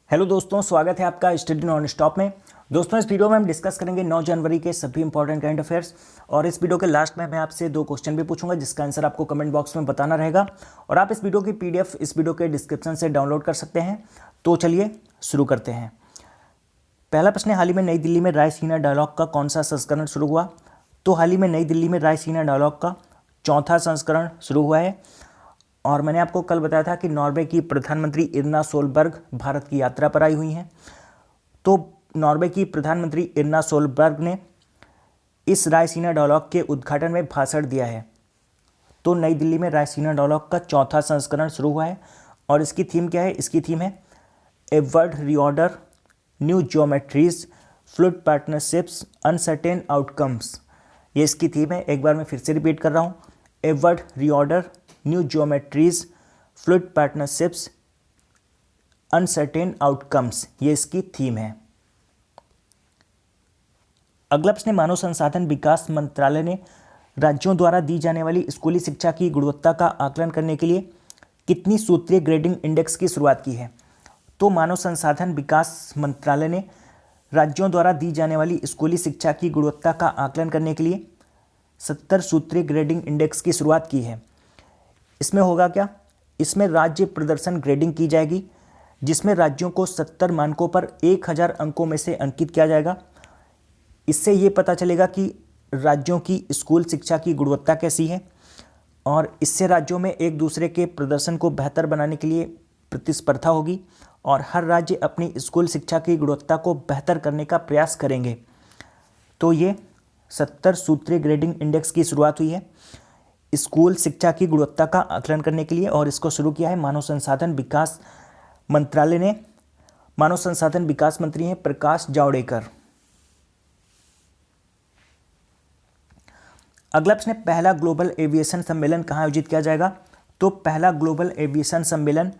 Hello दोस्तों, स्वागत है आपका स्टडी नॉन स्टॉप में। दोस्तों, इस वीडियो में हम डिस्कस करेंगे 9 जनवरी के सभी इंपॉर्टेंट करंट अफेयर्स। और इस वीडियो के लास्ट में मैं आपसे 2 क्वेश्चन भी पूछूंगा जिसका आंसर आपको कमेंट बॉक्स में बताना रहेगा। और आप इस वीडियो की पीडीएफ इस वीडियो के डिस्क्रिप्शन से डाउनलोड कर सकते हैं। तो चलिए शुरू करते हैं। पहला प्रश्न है, हाल ही में नई दिल्ली में रायसीना डायलॉग का कौन सा संस्करण शुरू हुआ? तो हाल ही में नई दिल्ली में रायसीना डायलॉग का 4था संस्करण शुरू हुआ है। और मैंने आपको कल बताया था कि नॉर्वे की प्रधानमंत्री इर्ना सोलबर्ग भारत की यात्रा पर आई हुई हैं। तो नॉर्वे की प्रधानमंत्री इर्ना सोलबर्ग ने इस रायसीना डायलॉग के उद्घाटन में भाषण दिया है। तो नई दिल्ली में रायसीना डायलॉग का 4था संस्करण शुरू हुआ है। और इसकी थीम क्या है? इसकी थीम है a world reorder, new geometries, fluid partnerships, uncertain outcomes. ये इसकी थीम है। एक बार मैं फिर से रिपीट कर रहा हूँ। A world reorder, new geometries, fluid partnerships, uncertain outcomes. ये इसकी थीम है। अगला प्रश्न, मानव संसाधन विकास मंत्रालय ने राज्यों द्वारा दी जाने वाली स्कूली शिक्षा की गुणवत्ता का आकलन करने के लिए कितनी सूत्रीय ग्रेडिंग इंडेक्स की शुरुआत की है? तो मानव संसाधन विकास मंत्रालय ने राज्यों द्वारा दी जाने वाली स्कूली शिक्षा की गुणवत्ता का आकलन करने के लिए 70 सूत्रीय ग्रेडिंग इंडेक्स की शुरुआत की है। इसमें होगा क्या? इसमें राज्य प्रदर्शन ग्रेडिंग की जाएगी, जिसमें राज्यों को 70 मानकों पर 1000 अंकों में से अंकित किया जाएगा। इससे ये पता चलेगा कि राज्यों की स्कूल शिक्षा की गुणवत्ता कैसी है। और इससे राज्यों में एक दूसरे के प्रदर्शन को बेहतर बनाने के लिए प्रतिस्पर्धा होगी और हर राज्य अपनी स्कूल शिक्षा की गुणवत्ता को बेहतर करने का प्रयास करेंगे। तो ये 70 सूत्रीय ग्रेडिंग इंडेक्स की शुरुआत हुई है स्कूल शिक्षा की गुणवत्ता का आकलन करने के लिए। और इसको शुरू किया है मानव संसाधन विकास मंत्रालय ने। मानव संसाधन विकास मंत्री हैं प्रकाश जावड़ेकर। अगला प्रश्न, पहला ग्लोबल एविएशन सम्मेलन कहाँ आयोजित किया जाएगा? तो पहला ग्लोबल एविएशन सम्मेलन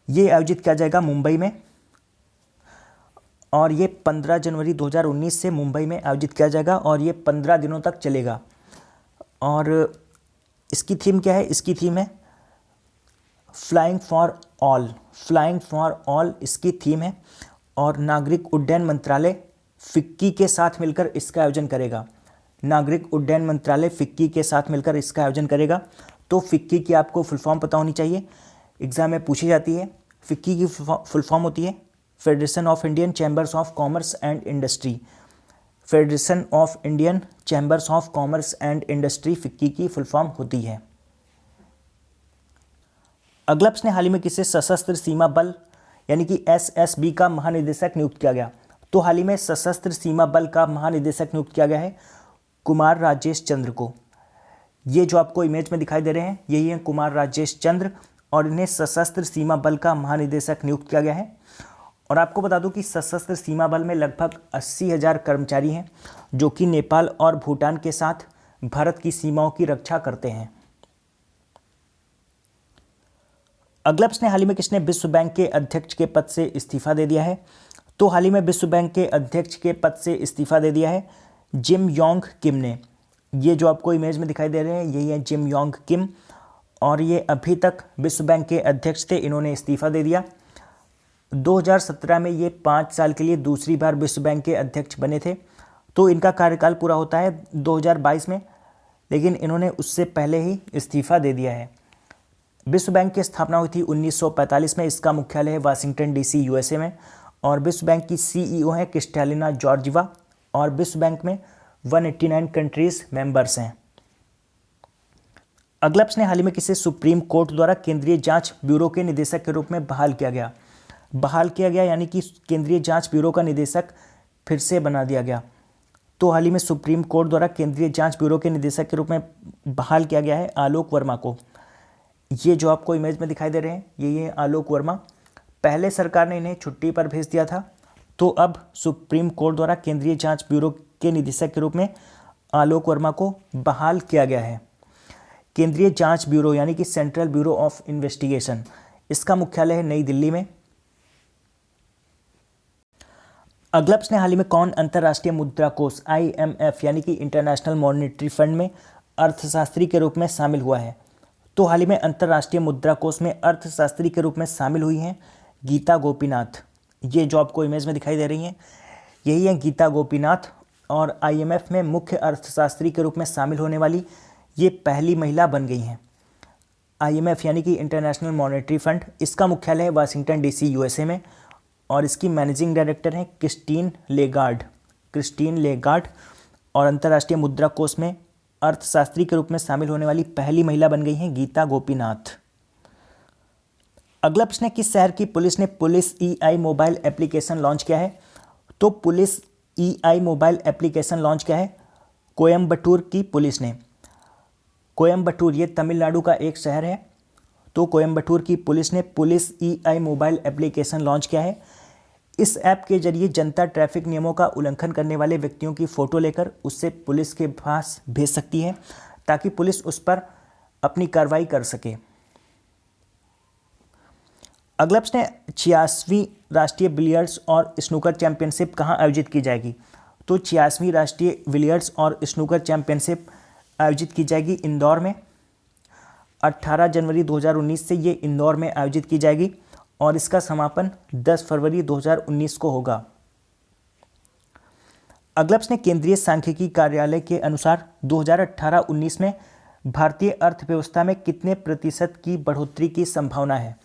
ये आयोजित किया जाएगा मुंबई में। और ये 15 जनवरी 2019 से मुंबई में आयोजित किया जाएगा और ये 15 दिनों तक चलेगा। और इसकी थीम क्या है? इसकी थीम है flying for all. Flying for all इसकी थीम है। और नागरिक उड्डयन मंत्रालय फिक्की के साथ मिलकर इसका आयोजन करेगा। नागरिक उड्डयन मंत्रालय फिक्की के साथ मिलकर इसका आयोजन करेगा। तो फिक्की की आपको फुल फॉर्म पता होनी चाहिए, एग्जाम में पूछी जाती है। फिक्की की फुल फॉर्म होती है federation of Indian chambers of commerce and industry. Federation of Indian chambers of commerce and industry FICCI की फुल फॉर्म होती है। अगला प्रश्न, हाल ही में किसे सशस्त्र सीमा बल यानी कि एसएसबी का महानिदेशक नियुक्त किया गया? तो हाल ही में सशस्त्र सीमा बल का महानिदेशक नियुक्त किया गया है कुमार राजेश चंद्र को। ये जो आपको इमेज में दिखाई दे रहे हैं यही है कुमार राजेश चंद्र और इन्हें सशस्त्र सीमा बल का महानिदेशक नियुक्त किया गया है। और आपको बता दूं कि सशस्त्र सीमा बल में लगभग 80,000 कर्मचारी हैं जो कि नेपाल और भूटान के साथ भारत की सीमाओं की रक्षा करते हैं। अगला प्रश्न, हाल ही में किसने विश्व बैंक के अध्यक्ष के पद से इस्तीफा दे दिया है? तो हाल ही में विश्व बैंक के अध्यक्ष के पद से इस्तीफा दे दिया है जिम योंग किम ने। ये जो आपको इमेज में दिखाई दे रहे हैं यही है जिम योंग किम। और ये अभी तक विश्व बैंक के अध्यक्ष थे, इन्होंने इस्तीफा दे दिया। 2017 में ये 5 साल के लिए दूसरी बार विश्व बैंक के अध्यक्ष बने थे। तो इनका कार्यकाल पूरा होता है 2022 में, लेकिन इन्होंने उससे पहले ही इस्तीफा दे दिया है। विश्व बैंक की स्थापना हुई थी 1945 में। इसका मुख्यालय है वाशिंगटन डीसी यूएसए में। और विश्व बैंक की सीईओ है क्रिस्टैलिना जॉर्जिवा। और विश्व बैंक में 189 कंट्रीज मेंबर्स हैं। अगला प्रश्न, हाल ही में किसे सुप्रीम कोर्ट द्वारा केंद्रीय जांच ब्यूरो के निदेशक के रूप में बहाल किया गया? बहाल किया गया यानी कि केंद्रीय जांच ब्यूरो का निदेशक फिर से बना दिया गया। तो हाल ही में सुप्रीम कोर्ट द्वारा केंद्रीय जांच ब्यूरो के निदेशक के रूप में बहाल किया गया है आलोक वर्मा को। ये जो आपको इमेज में दिखाई दे रहे हैं यही है आलोक वर्मा। पहले सरकार ने इन्हें छुट्टी पर भेज दिया था, तो अब सुप्रीम कोर्ट द्वारा केंद्रीय जांच ब्यूरो के निदेशक के रूप में आलोक वर्मा को बहाल किया गया है। केंद्रीय जांच ब्यूरो यानी कि सेंट्रल ब्यूरो ऑफ इन्वेस्टिगेशन, इसका मुख्यालय है नई दिल्ली में। अगला प्रश्न, हाल ही में कौन अंतर्राष्ट्रीय मुद्रा कोष IMF यानी कि इंटरनेशनल मॉनेटरी फंड में अर्थशास्त्री के रूप में शामिल हुआ है? तो हाल ही में अंतर्राष्ट्रीय मुद्रा कोष में अर्थशास्त्री के रूप में शामिल हुई हैं गीता गोपीनाथ। ये जो आपको इमेज में दिखाई दे रही हैं यही है गीता गोपीनाथ, और आईएमएफ में मुख्य अर्थशास्त्री के रूप में शामिल होने वाली ये पहली महिला बन गई हैं। आईएमएफ यानी कि इंटरनेशनल मॉनेटरी फंड, इसका मुख्यालय है वाशिंगटन डीसी यूएसए में, और इसकी मैनेजिंग डायरेक्टर हैं क्रिस्टीन लेगार्ड, और अंतर्राष्ट्रीय मुद्रा कोष में अर्थशास्त्री के रूप में शामिल होने वाली पहली महिला बन गई हैं गीता गोपीनाथ। अगला प्रश्न है, किस शहर की पुलिस ने police EI mobile application launch किया है? तो police EI mobile application launch किया है कोयम्बटूर की पुलिस ने। कोयम्बटूर ये तमिलनाडु का एक शहर है, तो कोयम्बटूर की पुलिस ने police EI mobile application launch किया है। इस ऐप के जरिए जनता ट्रैफिक नियमों का उल्लंघन करने वाले व्यक्तियों की फ़ोटो लेकर उससे पुलिस के पास भेज सकती है ताकि पुलिस उस पर अपनी कार्रवाई कर सके। अगला प्रश्न है, 86वीं राष्ट्रीय बिलियर्ड्स और स्नूकर चैंपियनशिप कहाँ आयोजित की जाएगी? तो 86वीं राष्ट्रीय बिलियर्ड्स और स्नूकर चैंपियनशिप आयोजित की जाएगी इंदौर में। 18 जनवरी 2019 से ये इंदौर में आयोजित की जाएगी और इसका समापन 10 फरवरी 2019 को होगा। अगला प्रश्न, केंद्रीय सांख्यिकी कार्यालय के अनुसार 2018-19 में भारतीय अर्थव्यवस्था में कितने प्रतिशत की बढ़ोतरी की संभावना है?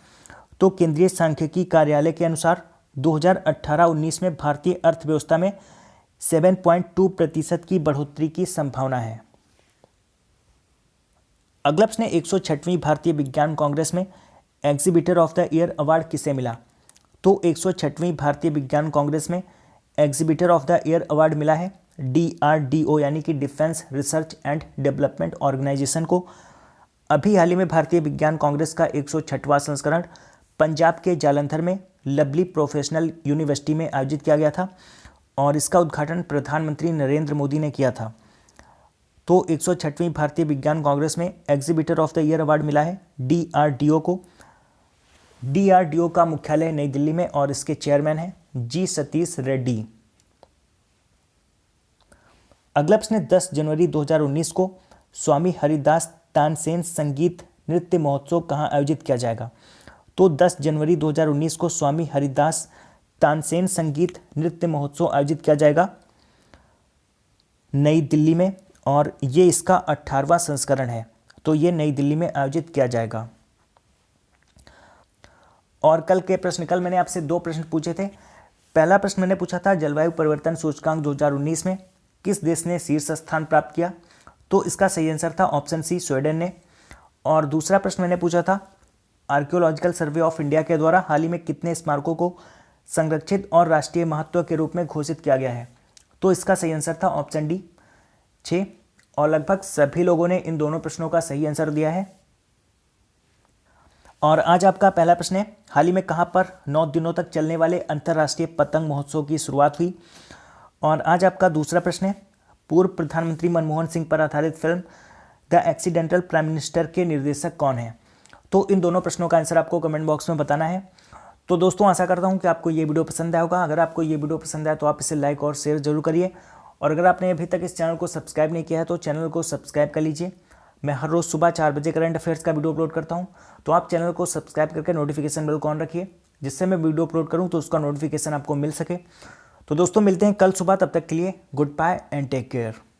तो केंद्रीय सांख्यिकी कार्यालय के अनुसार 2018-19 में भारतीय अर्थव्यवस्था में 7.2% की बढ़ोतरी की संभावना है। अगला प्रश्न, 106वीं भारतीय विज्ञान कांग्रेस में exhibitor of the year award किसे मिला? तो 106वीं भारतीय विज्ञान कांग्रेस में exhibitor of the year award मिला है DRDO यानी कि defence research and development organisation को। अभी हाल ही में भारतीय विज्ञान कांग्रेस का 106वां संस्करण पंजाब के जालंधर में लवली प्रोफेशनल यूनिवर्सिटी में आयोजित किया गया था और इसका उद्घाटन प्रधानमंत्री नरेंद्र मोदी ने किया था। तो 106वीं भारतीय विज्ञान कांग्रेस में exhibitor of the year award मिला है DRDO को। DRDO का मुख्यालय नई दिल्ली में और इसके चेयरमैन हैं G सतीश रेड्डी। अगला प्रश्न, 10 जनवरी 2019 को स्वामी हरिदास तानसेन संगीत नृत्य महोत्सव कहाँ आयोजित किया जाएगा? तो 10 जनवरी 2019 को स्वामी हरिदास तानसेन संगीत नृत्य महोत्सव आयोजित किया जाएगा नई दिल्ली में, और ये इसका 18वां संस्करण है, तो ये नई दिल्ली में आयोजित किया जाएगा। और कल मैंने आपसे 2 प्रश्न पूछे थे। पहला प्रश्न मैंने पूछा था, जलवायु परिवर्तन सूचकांक 2019 में किस देश ने शीर्ष स्थान प्राप्त किया? तो इसका सही आंसर था ऑप्शन सी, स्वीडन ने। और दूसरा प्रश्न मैंने पूछा था, आर्कियोलॉजिकल सर्वे ऑफ इंडिया के द्वारा हाल ही में कितने स्मारकों को संरक्षित और राष्ट्रीय महत्व के रूप में घोषित किया गया है? तो इसका सही आंसर था ऑप्शन डी, 6। और लगभग सभी लोगों ने इन दोनों प्रश्नों का सही आंसर दिया है। और आज आपका पहला प्रश्न है, हाल ही में कहां पर 9 दिनों तक चलने वाले अंतर्राष्ट्रीय पतंग महोत्सव की शुरुआत हुई? और आज आपका दूसरा प्रश्न है, पूर्व प्रधानमंत्री मनमोहन सिंह पर आधारित film the accidental prime minister के निर्देशक कौन है? तो इन दोनों प्रश्नों का आंसर आपको कमेंट बॉक्स में बताना है। तो दोस्तों, आशा करता हूं कि आपको ये वीडियो पसंद आया होगा। अगर आपको ये वीडियो पसंद आया तो आप इसे लाइक और शेयर जरूर करिए, और अगर आपने अभी तक इस चैनल को सब्सक्राइब नहीं किया है तो चैनल को सब्सक्राइब कर लीजिए। मैं हर रोज़ सुबह 4 बजे करंट अफेयर्स का वीडियो अपलोड करता हूं, तो आप चैनल को सब्सक्राइब करके नोटिफिकेशन बेल को ऑन रखिए, जिससे मैं वीडियो अपलोड करूं तो उसका नोटिफिकेशन आपको मिल सके। तो दोस्तों, मिलते हैं कल सुबह, तब तक के लिए good bye and take care.